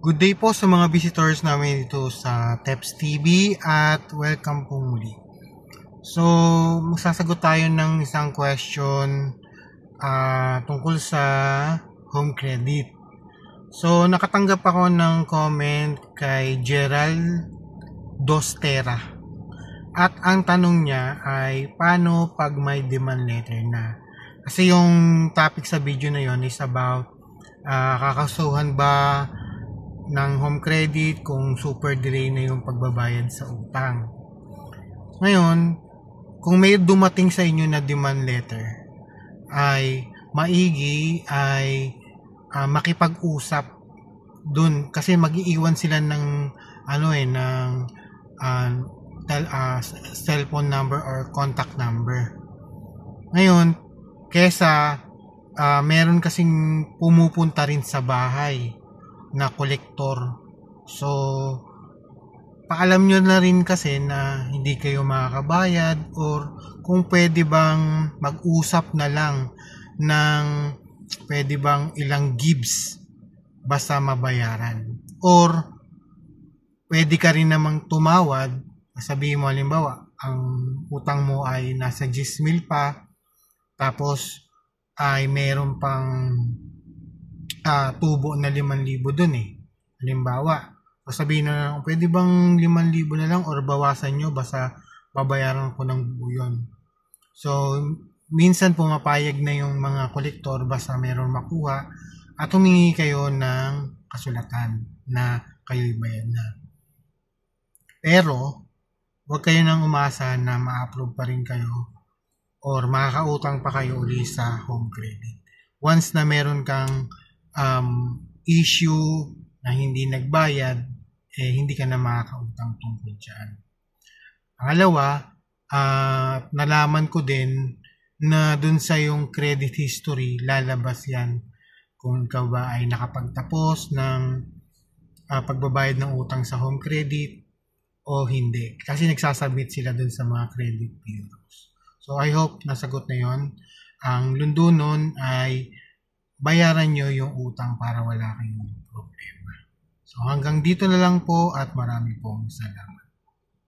Good day po sa mga visitors namin dito sa Teps TV at welcome po muli. So, magsasagot tayo ng isang question tungkol sa home credit. So, nakatanggap ako ng comment kay Gerald Dostera. At ang tanong niya ay paano pag may demand letter na? Kasi yung topic sa video na yon is about kakasuhan ba ng home credit kung super delay na yung pagbabayad sa utang. Ngayon, kung may dumating sa inyo na demand letter, ay maigi ay makipag-usap dun kasi mag-iiwan sila ng cellphone number or contact number. Ngayon, kesa meron kasing pumupunta rin sa bahay na kolektor. So, paalam nyo na rin kasi na hindi kayo makakabayad or kung pwede bang mag-usap na lang ng pwede bang ilang gives basta mabayaran. Or, pwede ka rin namang tumawad, sabihin mo halimbawa, ang utang mo ay nasa 10,000 pa, tapos ay meron pang tubo na 5,000 dun Halimbawa, sabihin na lang, pwede bang 5,000 na lang or bawasan nyo basta babayaran ko ng buo yun. So, minsan pumapayag na yung mga kolektor basta meron makuha at humingi kayo ng kasulatan na kayo'y bayad na. Pero, huwag kayo nang umasa na ma-approve pa rin kayo or makakautang pa kayo uli sa home credit. Once na meron kang issue na hindi nagbayad, hindi ka na makakautang tungkol dyan. Pangalawa, nalaman ko din na dun sa yung credit history, lalabas yan kung ikaw ba ay nakapagtapos ng pagbabayad ng utang sa home credit o hindi. Kasi nagsasubmit sila dun sa mga credit bureaus. So I hope nasagot na yon. Ang lundo nun ay bayaran nyo yung utang para wala kayong problema. So hanggang dito na lang po at marami pong salamat.